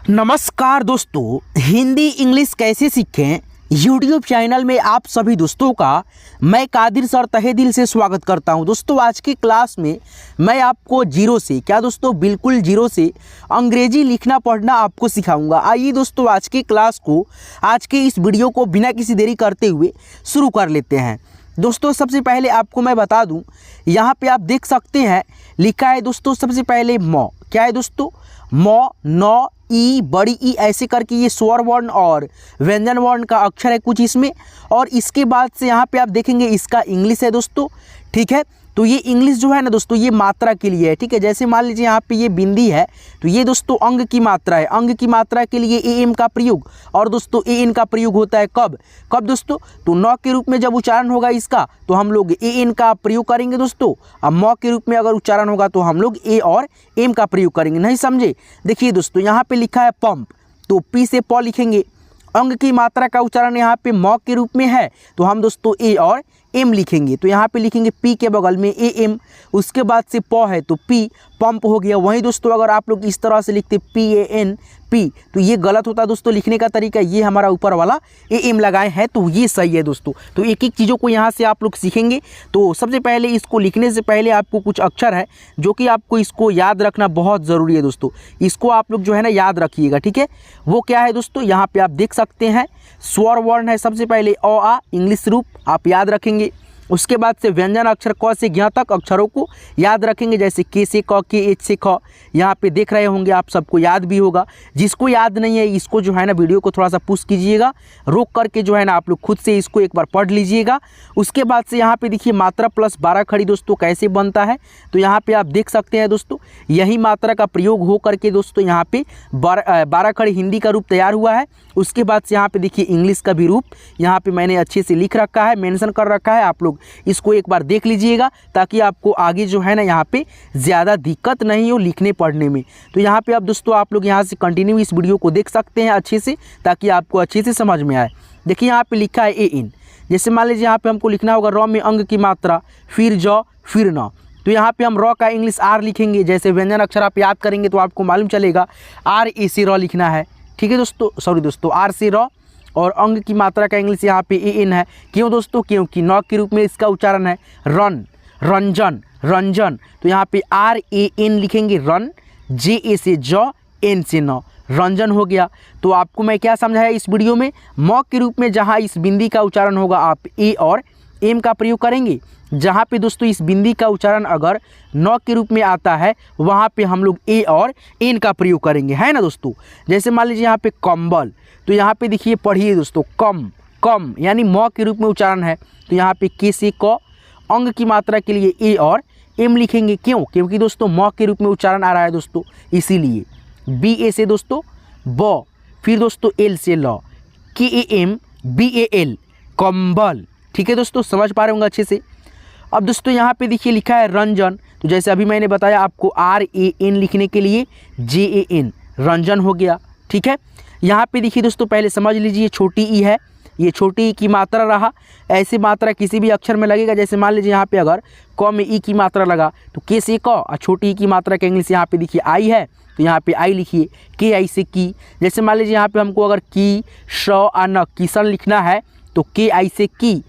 नमस्कार दोस्तों, हिंदी इंग्लिश कैसे सीखें यूट्यूब चैनल में आप सभी दोस्तों का मैं कादिर सर तहे दिल से स्वागत करता हूं। दोस्तों आज की क्लास में मैं आपको जीरो से बिल्कुल जीरो से अंग्रेजी लिखना पढ़ना आपको सिखाऊंगा। आइए दोस्तों आज की क्लास को, आज के इस वीडियो को बिना किसी देरी करते हुए शुरू कर लेते हैं। दोस्तों सबसे पहले आपको मैं बता दूं, यहाँ पे आप देख सकते हैं लिखा है दोस्तों सबसे पहले मौ। क्या है दोस्तों? मौ, नौ, ई, बड़ी ई ऐसे करके ये स्वर वर्ण और व्यंजन वर्ण का अक्षर है कुछ इसमें। और इसके बाद से यहाँ पे आप देखेंगे इसका इंग्लिश है दोस्तों, ठीक है। तो ये इंग्लिश जो है ना दोस्तों ये मात्रा के लिए है, ठीक है। जैसे मान लीजिए यहाँ पे ये बिंदी है तो ये दोस्तों अंग की मात्रा है। अंग की मात्रा के लिए ए एम का प्रयोग, और दोस्तों ए एन का प्रयोग होता है कब दोस्तों? तो नौ के रूप में जब उच्चारण होगा इसका तो हम लोग ए एन का प्रयोग करेंगे दोस्तों। अब मौ के रूप में अगर उच्चारण होगा तो हम लोग ए और एम का प्रयोग करेंगे। नहीं समझे? देखिए दोस्तों यहाँ पे लिखा है पंप, तो पी से प लिखेंगे। अंग की मात्रा का उच्चारण यहाँ पे मौ के रूप में है तो हम दोस्तों ए और एम लिखेंगे। तो यहाँ पे लिखेंगे पी के बगल में ए एम, उसके बाद से प है तो पी, पंप हो गया। वहीं दोस्तों अगर आप लोग इस तरह से लिखते पी ए एन पी तो ये गलत होता है दोस्तों लिखने का तरीका। ये हमारा ऊपर वाला ए एम लगाए हैं तो ये सही है दोस्तों। तो एक एक चीज़ों को यहाँ से आप लोग सीखेंगे। तो सबसे पहले इसको लिखने से पहले आपको कुछ अक्षर है जो कि आपको इसको याद रखना बहुत ज़रूरी है दोस्तों। इसको आप लोग जो है ना याद रखिएगा, ठीक है। वो क्या है दोस्तों? यहाँ पर आप देख सकते हैं स्वर वर्ण है सबसे पहले अ आ, इंग्लिश रूप आप याद रखेंगे। उसके बाद से व्यंजन अक्षर क से ज्ञ तक अक्षरों को याद रखेंगे, जैसे के से क, के एच से ख। यहाँ पे देख रहे होंगे आप सबको याद भी होगा। जिसको याद नहीं है इसको जो है ना वीडियो को थोड़ा सा पुश कीजिएगा, रोक करके जो है ना आप लोग खुद से इसको एक बार पढ़ लीजिएगा। उसके बाद से यहाँ पे देखिए मात्रा प्लस 12 खड़ी दोस्तों कैसे बनता है। तो यहाँ पे आप देख सकते हैं दोस्तों यही मात्रा का प्रयोग हो करके दोस्तों यहाँ पे 12 खड़ी हिंदी का रूप तैयार हुआ है। उसके बाद से यहाँ पे देखिए इंग्लिश का भी रूप यहाँ पे मैंने अच्छे से लिख रखा है, मेंशन कर रखा है। आप लोग इसको एक बार देख लीजिएगा ताकि आपको आगे जो है ना यहाँ पे ज़्यादा दिक्कत नहीं हो लिखने पढ़ने में। तो यहाँ पे अब दोस्तों आप लोग यहाँ से कंटिन्यू इस वीडियो को देख सकते हैं अच्छे से, ताकि आपको अच्छे से समझ में आए। देखिए यहाँ पे लिखा है ए इन। जैसे मान लीजिए यहाँ पे हमको लिखना होगा र में अंग की मात्रा, फिर ज, फिर न। तो यहाँ पे हम र का इंग्लिश आर लिखेंगे। जैसे व्यंजन अक्षर आप याद करेंगे तो आपको मालूम चलेगा आर ए से र लिखना है, ठीक है दोस्तों। सॉरी दोस्तों, आर से र। और अंग की मात्रा का इंग्लिश यहाँ पे ए एन है। क्यों दोस्तों? क्योंकि नौ के रूप में इसका उच्चारण है रन, रंजन, रंजन। तो यहाँ पे आर ए एन लिखेंगे रन, जे ए से ज, एन से न, रंजन हो गया। तो आपको मैं क्या समझाया इस वीडियो में? मौ के रूप में जहाँ इस बिंदी का उच्चारण होगा आप ए और एम का प्रयोग करेंगे। जहाँ पे दोस्तों इस बिंदी का उच्चारण अगर नौ के रूप में आता है वहाँ पे हम लोग ए और एन का प्रयोग करेंगे, है ना दोस्तों। जैसे मान लीजिए यहाँ पे कंबल, तो यहाँ पे देखिए पढ़िए दोस्तों कम, कम यानी मौ के रूप में उच्चारण है। तो यहाँ पे के से क, अंग की मात्रा के लिए ए और एम लिखेंगे। क्यों? क्योंकि दोस्तों मौ के रूप में उच्चारण आ रहा है दोस्तों, इसीलिए। बी ए से दोस्तों ब, फिर दोस्तों एल से ल, K A M B A L, कंबल, ठीक है दोस्तों। समझ पा रहे होंगे अच्छे से। अब दोस्तों यहाँ पे देखिए लिखा है रंजन। तो जैसे अभी मैंने बताया आपको आर ए एन लिखने के लिए जे ए एन, रंजन हो गया, ठीक है। यहाँ पे देखिए दोस्तों पहले समझ लीजिए छोटी ई है, ये छोटी ई की मात्रा रहा। ऐसी मात्रा किसी भी अक्षर में लगेगा। जैसे मान लीजिए यहाँ पे अगर क में ई की मात्रा लगा तो के से क, और छोटी ई की मात्रा के इंग्लिश यहाँ पे देखिए आई है तो यहाँ पे आई लिखिए, के आई से की। जैसे मान लीजिए यहाँ पे हमको अगर की, श आ न, किशन लिखना है तो के आई से की,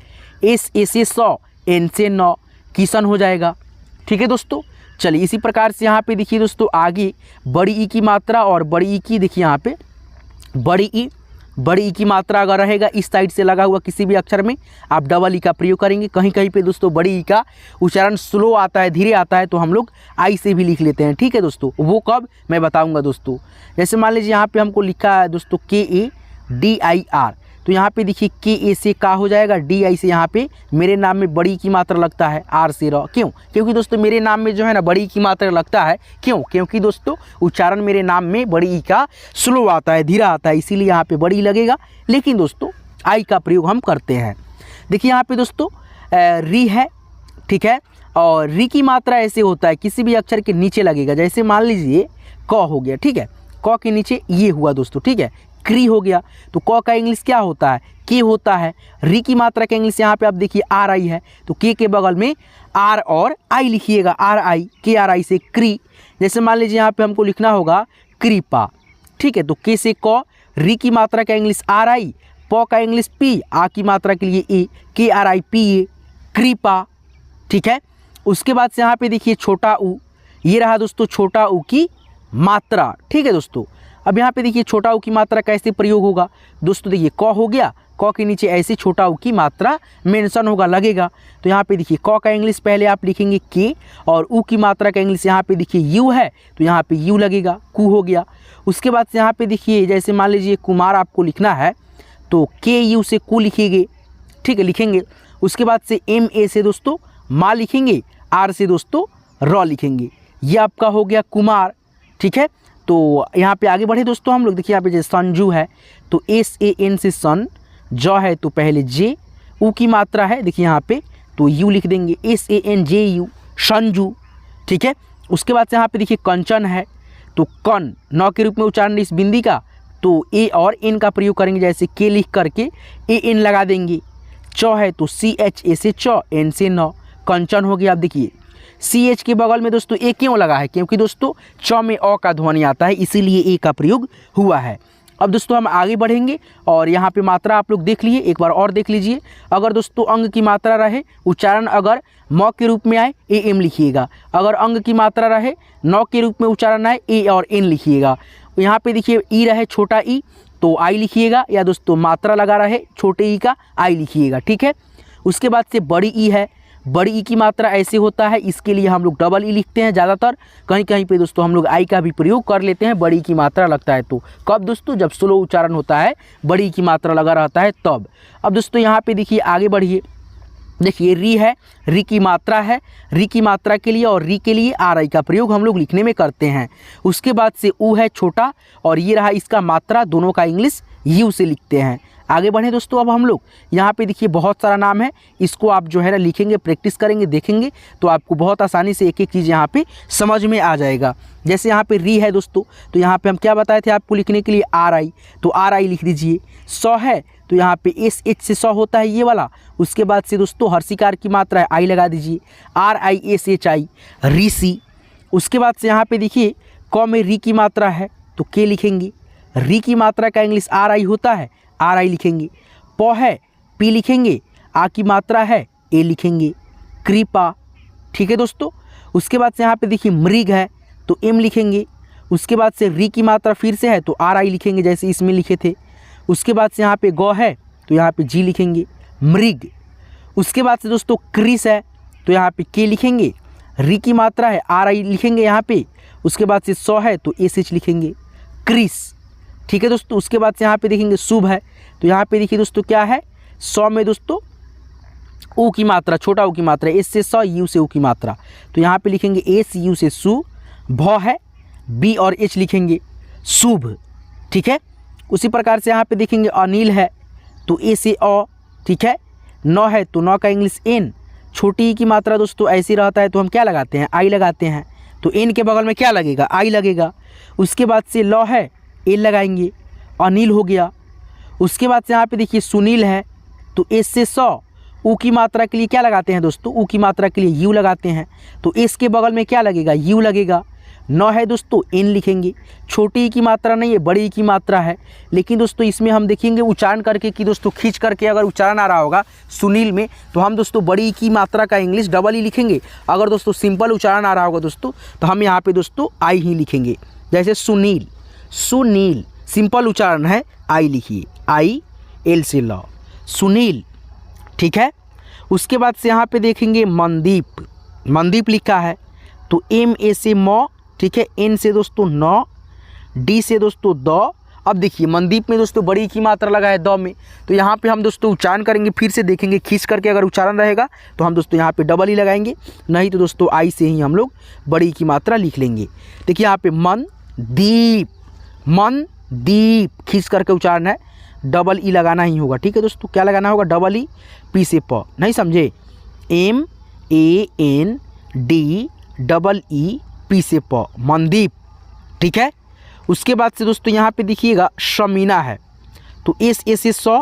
एस ए से स, एन से न, किशन हो जाएगा, ठीक है दोस्तों। चलिए इसी प्रकार से यहाँ पे देखिए दोस्तों आगे बड़ी ई की मात्रा और बड़ी ई की, देखिए यहाँ पे बड़ी ई की मात्रा अगर रहेगा इस साइड से लगा हुआ किसी भी अक्षर में आप डबल ई का प्रयोग करेंगे। कहीं कहीं पे दोस्तों बड़ी ई का उच्चारण स्लो आता है, धीरे आता है, तो हम लोग आई से भी लिख लेते हैं, ठीक है दोस्तों। वो कब मैं बताऊंगा दोस्तों। जैसे मान लीजिए यहाँ पे हमको लिखा है दोस्तों के ए डी आई आर, तो यहाँ पे देखिए के ए से का हो जाएगा, डी आई से यहाँ पे मेरे नाम में बड़ी की मात्रा लगता है, आर से र। क्यों? क्योंकि दोस्तों मेरे नाम में जो है ना बड़ी की मात्रा लगता है। क्यों? क्योंकि दोस्तों उच्चारण मेरे नाम में बड़ी ई का स्लो आता है, धीरा आता है, इसीलिए यहाँ पे बड़ी लगेगा। लेकिन दोस्तों आई का प्रयोग हम करते हैं। देखिए यहाँ पे दोस्तों री है, ठीक है। और री की मात्रा ऐसे होता है किसी भी अक्षर के नीचे लगेगा। जैसे मान लीजिए क हो गया, ठीक है, क के नीचे ये हुआ दोस्तों, ठीक है, क्री हो गया। तो क का इंग्लिश क्या होता है? के होता है। री की मात्रा का इंग्लिश यहाँ पे आप देखिए आर आई है, तो के बगल में आर और आई लिखिएगा, आर आई, के आर आई से क्री। जैसे मान लीजिए यहाँ पे हमको लिखना होगा कृपा, ठीक है। तो के से क, री की मात्रा का इंग्लिश आर आई, प का इंग्लिश पी, आ की मात्रा के लिए ए, के आर आई पी ए, कृपा, ठीक है। उसके बाद से यहाँ पे देखिए छोटा ऊ, ये रहा दोस्तों छोटा ऊ की मात्रा, ठीक है दोस्तों। अब यहाँ पे देखिए छोटा ऊ की मात्रा कैसे प्रयोग होगा दोस्तों, देखिए क हो गया, क के नीचे ऐसे छोटा ऊ की मात्रा मेंशन होगा, लगेगा। तो यहाँ पे देखिए क का इंग्लिश पहले आप लिखेंगे के, और ऊ की मात्रा का इंग्लिश यहाँ पे देखिए यू है, तो यहाँ पे यू लगेगा, कु हो गया। उसके बाद से यहाँ पे देखिए जैसे मान लीजिए कुमार आपको लिखना है तो के यू से कु लिखेंगे, ठीक है, लिखेंगे। उसके बाद से एम ए से दोस्तों माँ लिखेंगे, आर से दोस्तों र लिखेंगे, ये आपका हो गया कुमार, ठीक है। तो यहाँ पे आगे बढ़े दोस्तों हम लोग, देखिए यहाँ पे जैसे संजू है तो एस ए एन से सन, ज है तो पहले जे, ऊ की मात्रा है देखिए यहाँ पे तो यू लिख देंगे, S A N J U, Sanju, ठीक है। उसके बाद से यहाँ पे देखिए कंचन है तो कन, न के रूप में उच्चारण इस बिंदी का, तो ए और एन का प्रयोग करेंगे, जैसे के लिख करके ए एन लगा देंगे। च है तो सी एच ए से च, एन से न, कंचन हो गया। आप देखिए सी एच के बगल में दोस्तों ए क्यों लगा है, क्योंकि दोस्तों च में अ का ध्वनि आता है, इसीलिए ए का प्रयोग हुआ है। अब दोस्तों हम आगे बढ़ेंगे और यहाँ पे मात्रा आप लोग देख लिए, एक बार और देख लीजिए। अगर दोस्तों अंग की मात्रा रहे, उच्चारण अगर म के रूप में आए ए एम लिखिएगा, अगर अंग की मात्रा रहे न के रूप में उच्चारण आए ए और एन लिखिएगा। यहाँ पे देखिए ई रहे छोटा ई तो आई लिखिएगा, या दोस्तों मात्रा लगा रहे छोटे ई का आई लिखिएगा, ठीक है। उसके बाद से बड़ी ई है, बड़ी ई की मात्रा ऐसे होता है, इसके लिए हम लोग डबल ई लिखते हैं ज़्यादातर, कहीं कहीं पे दोस्तों हम लोग आई का भी प्रयोग कर लेते हैं बड़ी की मात्रा लगता है तो। कब दोस्तों, जब स्लो उच्चारण होता है, बड़ी की मात्रा लगा रहता है तब। अब दोस्तों यहाँ पे देखिए आगे बढ़िए, देखिए री है, री की मात्रा है, री की मात्रा के लिए और री के लिए आर आई का प्रयोग हम लोग लिखने में करते हैं। उसके बाद से ऊ है छोटा, और ये रहा इसका मात्रा, दोनों का इंग्लिश यू से लिखते हैं। आगे बढ़े दोस्तों, अब हम लोग यहाँ पे देखिए बहुत सारा नाम है, इसको आप जो है ना लिखेंगे, प्रैक्टिस करेंगे, देखेंगे तो आपको बहुत आसानी से एक एक चीज़ यहाँ पे समझ में आ जाएगा। जैसे यहाँ पे री है दोस्तों, तो यहाँ पे हम क्या बताए थे आपको लिखने के लिए आर आई, तो आर आई लिख दीजिए। सौ है तो यहाँ पे एस एच से सौ होता है ये वाला। उसके बाद से दोस्तों हर्षिकार की मात्रा है, आई लगा दीजिए, R I S H I, Rishi. उसके बाद से यहाँ पे देखिए क में री की मात्रा है तो के लिखेंगे, री की मात्रा का इंग्लिश आर आई होता है, आर आई लिखेंगे। प है पी लिखेंगे, आ की मात्रा है ए लिखेंगे, कृपा, ठीक है दोस्तों। उसके बाद से यहाँ पे देखिए मृग है तो एम लिखेंगे। उसके बाद से री की मात्रा फिर से है तो आर आई लिखेंगे, जैसे इसमें लिखे थे। उसके बाद से यहाँ पे गौ है तो यहाँ पे जी लिखेंगे, मृग। उसके बाद से दोस्तों क्रिस है तो यहाँ पे के लिखेंगे, री की मात्रा है आर आई लिखेंगे यहाँ पे। उसके बाद से सौ है तो एस एच लिखेंगे, क्रिस, ठीक है दोस्तों। उसके बाद से यहाँ पे देखेंगे शुभ है तो यहाँ पे देखिए दोस्तों क्या है, सौ में दोस्तों ऊ की मात्रा, छोटा ऊ की मात्रा, एस से सौ, यू से ऊ की मात्रा, तो यहाँ पे लिखेंगे एस यू से सु। भ है बी और एच लिखेंगे, शुभ, ठीक है। उसी प्रकार से यहाँ पे देखेंगे अनिल है तो ए से अ, ठीक है। न है तो न का इंग्लिश एन, छोटी ई की मात्रा दोस्तों ऐसी रहता है तो हम क्या लगाते हैं, आई लगाते हैं, तो एन के बगल में क्या लगेगा, आई लगेगा। उसके बाद से ल है, एल लगाएंगे, अनिल हो गया। उसके बाद से यहाँ पे देखिए सुनील है तो एस से सौ, ऊ की मात्रा के लिए क्या लगाते हैं दोस्तों, ऊ की मात्रा के लिए यू लगाते हैं, तो एस के बगल में क्या लगेगा, यू लगेगा। न है दोस्तों एन लिखेंगे, छोटी ई की मात्रा नहीं है, बड़ी ई की मात्रा है, लेकिन दोस्तों इसमें हम देखेंगे उच्चारण करके कि दोस्तों खींच करके अगर उच्चारण आ रहा होगा सुनील में तो हम दोस्तों बड़ी ई की मात्रा का इंग्लिश डबल ई लिखेंगे। अगर दोस्तों सिंपल उच्चारण आ रहा होगा दोस्तों तो हम यहाँ पे दोस्तों आई ही लिखेंगे, जैसे सुनील, सुनील सिंपल उच्चारण है, आई लिखिए, आई एल से ल, सुनील, ठीक है। उसके बाद से यहाँ पे देखेंगे मनदीप, मनदीप लिखा है तो एम ए से म, ठीक है, एन से दोस्तों न, डी से दोस्तों द। अब देखिए मनदीप में दोस्तों बड़ी की मात्रा लगा है द में, तो यहाँ पे हम दोस्तों उच्चारण करेंगे, फिर से देखेंगे खींच करके, अगर उच्चारण रहेगा तो हम दोस्तों यहाँ पे डबल ही लगाएंगे, नहीं तो दोस्तों आई से ही हम लोग बड़ी की मात्रा लिख लेंगे। देखिए यहाँ पे मन दीप, मन दीप खींच करके उच्चारण है, डबल ई लगाना ही होगा, ठीक है दोस्तों। क्या लगाना होगा, डबल ई, पी से प, नहीं समझे, M A N D double E P से प, मनदीप, ठीक है। उसके बाद से दोस्तों यहाँ पे देखिएगा शमीना है तो एस ए से सौ,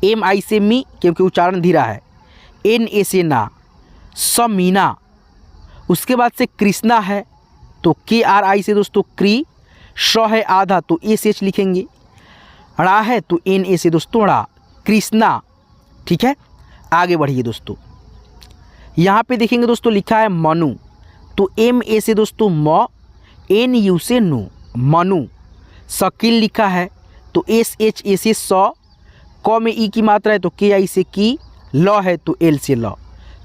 एम आई से मी क्योंकि उच्चारण धीरा है, एन ए से ना, समीना। उसके बाद से कृष्णा है तो के आर आई से दोस्तों क्री, श है आधा तो एस एच लिखेंगे, ड़ा है तो एन ए से दोस्तों ड़ा, कृष्णा। ठीक है, आगे बढ़िए दोस्तों। यहाँ पे देखेंगे दोस्तों लिखा है मनु, तो एम ए से दोस्तों म, एन यू से नु, मनु। शकील लिखा है तो एस एच ए से स, क में ई की मात्रा है तो के आई से की, ल है तो एल से ल,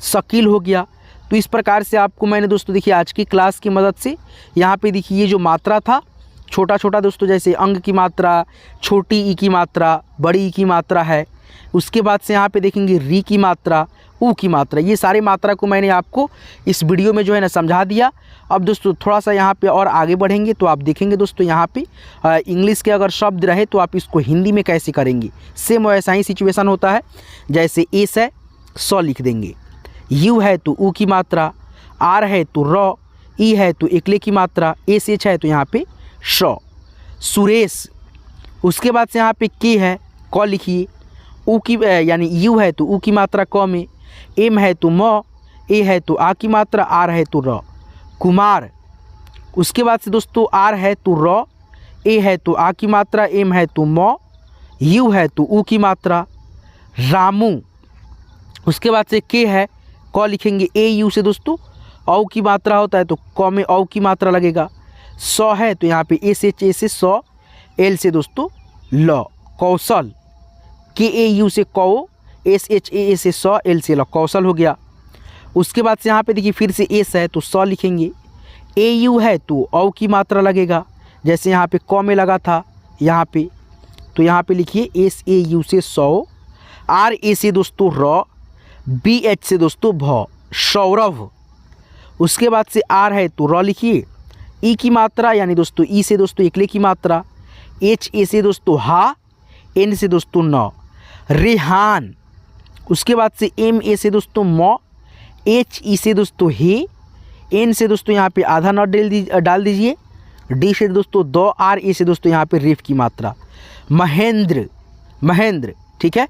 शकील हो गया। तो इस प्रकार से आपको मैंने दोस्तों देखिए आज की क्लास की मदद से यहाँ पे देखिए ये जो मात्रा था छोटा छोटा दोस्तों, जैसे अंग की मात्रा, छोटी ई की मात्रा, बड़ी ई की मात्रा है, उसके बाद से यहाँ पे देखेंगे री की मात्रा, ऊ की मात्रा, ये सारी मात्रा को मैंने आपको इस वीडियो में जो है ना समझा दिया। अब दोस्तों थोड़ा सा यहाँ पे और आगे बढ़ेंगे तो आप देखेंगे दोस्तों यहाँ पे इंग्लिश के अगर शब्द रहे तो आप इसको हिंदी में कैसे करेंगे। सेम वैसा ही सिचुएशन होता है, जैसे एस है सौ लिख देंगे, यू है तो ऊ की मात्रा, आर है तो र, ई है तो एकले की मात्रा, एस एच है तो यहाँ पे श, सुरेश। उसके बाद से यहाँ पे के है क लिखिए, ऊ की यानी यू है तो ऊ की मात्रा क में, एम है तो म, ए है तो आ की मात्रा, आर है तो र, कुमार। उसके बाद से दोस्तों आर है तो र, ए है तो आ की मात्रा, एम है तो म, यू है तो ऊ की मात्रा, रामू। उसके बाद से के है क लिखेंगे, ए यू से दोस्तों औ की मात्रा होता है तो क में औ की मात्रा लगेगा, सौ है तो यहाँ पे एस एच ए से सौ, एल से दोस्तों ल, कौशल। के ए यू से कौ, एस एच ए से सौ, एल से ल, कौशल हो गया। उसके बाद से यहाँ पे देखिए फिर से एस है तो सौ लिखेंगे, ए यू है तो औ की मात्रा लगेगा, जैसे यहाँ पे क में लगा था यहाँ पे, तो यहाँ पे लिखिए एस ए यू से सौ, आर ए से दोस्तों र, बी एच से दोस्तों भ, सौरभ। उसके बाद से आर है तो र लिखिए, ई की मात्रा यानी दोस्तों ई से दोस्तों एकले की मात्रा, एच ए से दोस्तों हा, एन से दोस्तों न, रेहान। उसके बाद से एम ए से दोस्तों म, एच ई से दोस्तों हे, एन से दोस्तों यहाँ पे आधा न डाल दीजिए, डी से दोस्तों दो, आर ए से दोस्तों यहाँ पे रेफ की मात्रा, महेंद्र, महेंद्र। ठीक है,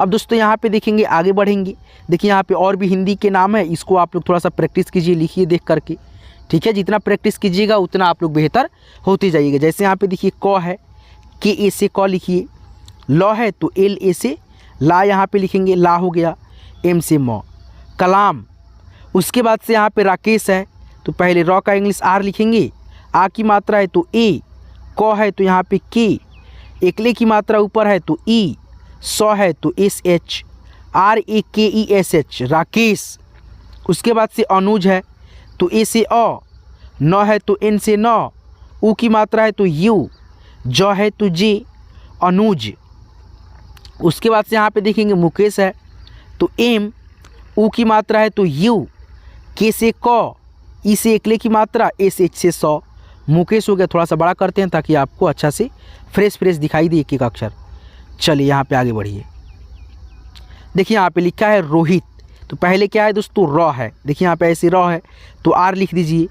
अब दोस्तों यहाँ पे देखेंगे आगे बढ़ेंगे, देखिए यहाँ पे और भी हिंदी के नाम है, इसको आप लोग थोड़ा सा प्रैक्टिस कीजिए, लिखिए देख करके। ठीक है, जितना प्रैक्टिस कीजिएगा उतना आप लोग बेहतर होते जाइएगा। जैसे यहाँ पे देखिए क है, के ए से क लिखिए, ल है तो एल ए से ला, यहाँ पे लिखेंगे ला हो गया, एम से म, कलाम। उसके बाद से यहाँ पे राकेश है तो पहले र का इंग्लिश आर लिखेंगे, आ की मात्रा है तो ए, क है तो यहाँ पे के, एकले की मात्रा ऊपर है तो ई, सौ है तो एस एच, आर ए के ई एस एच, राकेश। उसके बाद से अनुज है तो ए से अ, न है तो एन से न, ऊ की मात्रा है तो यू, ज है तो जे, अनुज। उसके बाद से यहाँ पे देखेंगे मुकेश है तो एम, ऊ की मात्रा है तो यू, के से क, ई से एकले की मात्रा, एस एच से सौ, मुकेश हो गया। थोड़ा सा बड़ा करते हैं ताकि आपको अच्छा से फ्रेश फ्रेश दिखाई दे एक एक अक्षर। चलिए यहाँ पे आगे बढ़िए, देखिए यहाँ पे लिखा है रोहित, तो पहले क्या है दोस्तों र है, देखिए यहाँ पे ऐसे र है तो आर लिख दीजिए,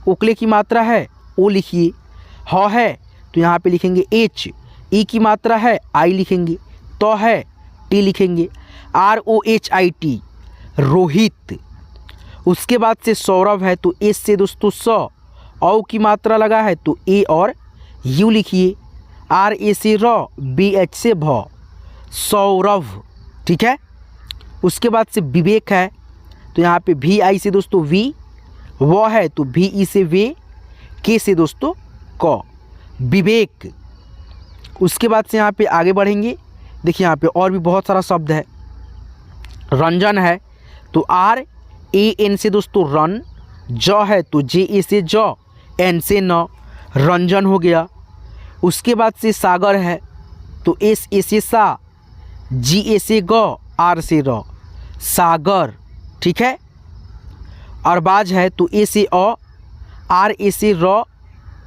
ओकले की मात्रा है ओ लिखिए, ह है तो यहाँ पे लिखेंगे एच, ई की मात्रा है आई लिखेंगे, तो है टी लिखेंगे, R O H I T, Rohit. उसके बाद से सौरभ है तो एस से दोस्तों सौ, औ की मात्रा लगा है तो ए और यू लिखिए, आर ए से र, बी एच से भ, सौरभ। ठीक है, उसके बाद से विवेक है तो यहाँ पे वी आई से दोस्तों वी, व है तो वी ई से वे, के से दोस्तों क, विवेक। उसके बाद से यहाँ पे आगे बढ़ेंगे, देखिए यहाँ पे और भी बहुत सारा शब्द है। रंजन है तो आर ए एन से दोस्तों रन, ज है तो जे ए से ज, एन से न, रंजन हो गया। उसके बाद से सागर है तो एस ए से सा, जी ए से ग, आर से र, सागर। ठीक है, अरबाज है तो ए से अ, आर ए से र,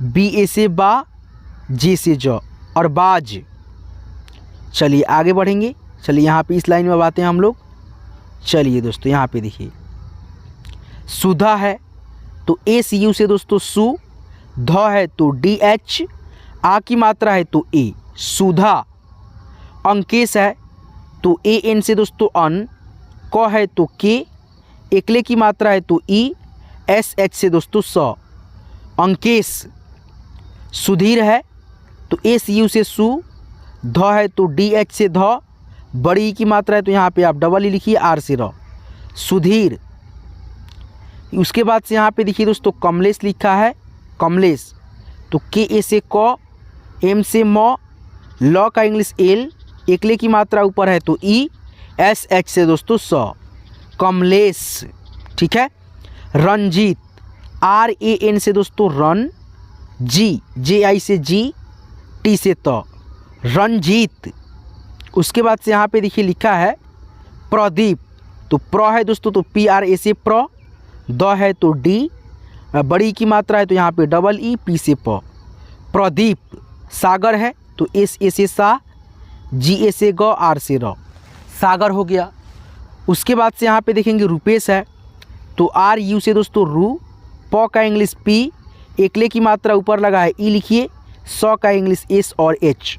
बी ए से बा, जे से ज, अरबाज। चलिए आगे बढ़ेंगे, चलिए यहाँ पे इस लाइन में अब आते हैं हम लोग। चलिए दोस्तों यहाँ पे देखिए सुधा है तो एस यू से दोस्तों सु, ध है तो डी एच, आ की मात्रा है तो ए, सुधा। अंकेश है तो ए एन से दोस्तों अन, क है तो के, एकले की मात्रा है तो ई, एस एच से दोस्तों स, अंकेश। सुधीर है तो SU से सु, ध है तो DH से ध, बड़ी की मात्रा है तो यहाँ पे आप डबल ई लिखिए R से र, सुधीर। उसके बाद से यहाँ पे देखिए दोस्तों कमलेश लिखा है, कमलेश तो KA से क, M से म, ल का इंग्लिश L, एकले की मात्रा ऊपर है तो E, SH से दोस्तों स, कमलेश। ठीक है। रंजीत, RAN से दोस्तों रन, JI से G, T से त, रंजीत। उसके बाद से यहाँ पे देखिए लिखा है प्रदीप तो प्र है दोस्तों तो PRA से प्र, द है तो D, बड़ी की मात्रा है तो यहाँ पे डबल E, P से प, प्रदीप। सागर है तो SA से सा, GA से ग, R से र, सागर हो गया। उसके बाद से यहाँ पे देखेंगे रुपेश है तो RU से दोस्तों रू, प का इंग्लिश P, एकले की मात्रा ऊपर लगा है E लिखिए, स का इंग्लिश S और H,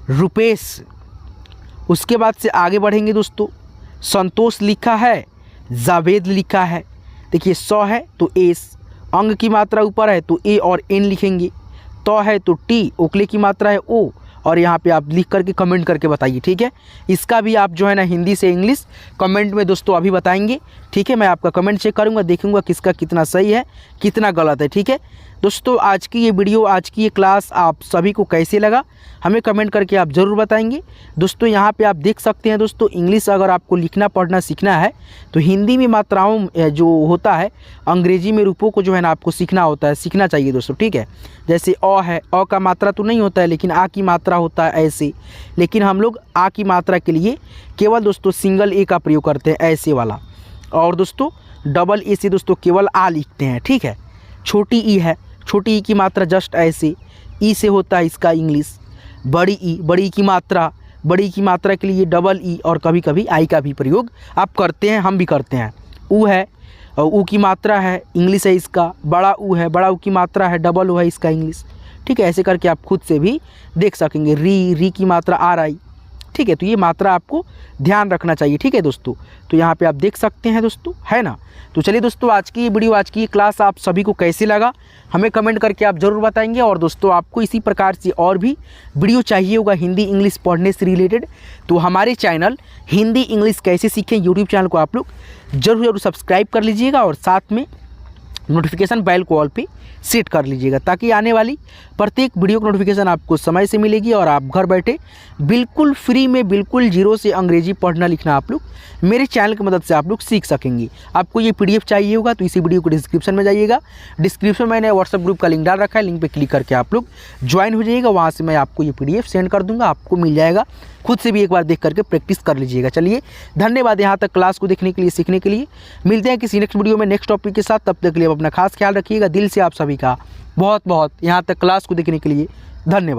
रुपेश। उसके बाद से आगे बढ़ेंगे दोस्तों, संतोष लिखा है, जावेद लिखा है। देखिए स है तो S, अंग की मात्रा ऊपर है तो A और N लिखेंगे, त है तो T, ओकले की मात्रा है O, और यहाँ पे आप लिख करके कमेंट करके बताइए। ठीक है। इसका भी आप जो है ना हिंदी से इंग्लिश कमेंट में दोस्तों अभी बताएंगे। ठीक है। मैं आपका कमेंट चेक करूँगा, देखूँगा किसका कितना सही है कितना गलत है। ठीक है दोस्तों, आज की ये वीडियो, आज की ये क्लास आप सभी को कैसे लगा हमें कमेंट करके आप ज़रूर बताएंगे। दोस्तों यहाँ पे आप देख सकते हैं दोस्तों, इंग्लिश अगर आपको लिखना पढ़ना सीखना है तो हिंदी में मात्राओं जो होता है, अंग्रेजी में रूपों को जो है ना आपको सीखना होता है, सीखना चाहिए दोस्तों। ठीक है। जैसे अ है, अ का मात्रा तो नहीं होता है लेकिन आ की मात्रा होता है ऐसे, लेकिन हम लोग आ की मात्रा के लिए केवल दोस्तों सिंगल ए का प्रयोग करते हैं, ऐसे वाला। और दोस्तों डबल ए से दोस्तों केवल आ लिखते हैं। ठीक है। छोटी ई है, छोटी ई की मात्रा जस्ट ऐसे, ई से होता है इसका इंग्लिश। बड़ी ई, बड़ी की मात्रा के लिए डबल ई और कभी कभी आई का भी प्रयोग आप करते हैं, हम भी करते हैं। ऊ है, और ऊ की मात्रा है, इंग्लिश है इसका। बड़ा ऊ है, बड़ा ऊ की मात्रा है, डबल ऊ है इसका इंग्लिश। ठीक है। ऐसे करके आप खुद से भी देख सकेंगे। री की मात्रा RI। ठीक है। तो ये मात्रा आपको ध्यान रखना चाहिए। ठीक है दोस्तों, तो यहाँ पे आप देख सकते हैं दोस्तों, है ना। तो चलिए दोस्तों, आज की ये वीडियो, आज की ये क्लास आप सभी को कैसे लगा हमें कमेंट करके आप ज़रूर बताएंगे। और दोस्तों आपको इसी प्रकार से और भी वीडियो चाहिए होगा हिंदी इंग्लिश पढ़ने से रिलेटेड, तो हमारे चैनल हिंदी इंग्लिश कैसे सीखें यूट्यूब चैनल को आप लोग ज़रूर सब्सक्राइब कर लीजिएगा और साथ में नोटिफिकेशन बेल को ऑल पे सेट कर लीजिएगा, ताकि आने वाली प्रत्येक वीडियो की नोटिफिकेशन आपको समय से मिलेगी और आप घर बैठे बिल्कुल फ्री में, बिल्कुल जीरो से अंग्रेजी पढ़ना लिखना आप लोग मेरे चैनल की मदद से आप लोग सीख सकेंगे। आपको ये PDF चाहिए होगा तो इसी वीडियो को डिस्क्रिप्शन में जाइएगा, डिस्क्रिप्शन में मैंने व्हाट्सएप ग्रुप का लिंक डाल रखा है, लिंक पे क्लिक करके आप लोग ज्वाइन हो जाइएगा। वहाँ से मैं आपको ये PDF सेंड कर दूँगा, आपको मिल जाएगा। खुद से भी एक बार देख करके प्रैक्टिस कर लीजिएगा। चलिए धन्यवाद यहाँ तक क्लास को देखने के लिए, सीखने के लिए। मिलते हैं किसी नेक्स्ट वीडियो में नेक्स्ट टॉपिक के साथ। तब तक के लिए अपना खास ख्याल रखिएगा। दिल से आप सभी का बहुत बहुत यहाँ तक क्लास को देखने के लिए धन्यवाद।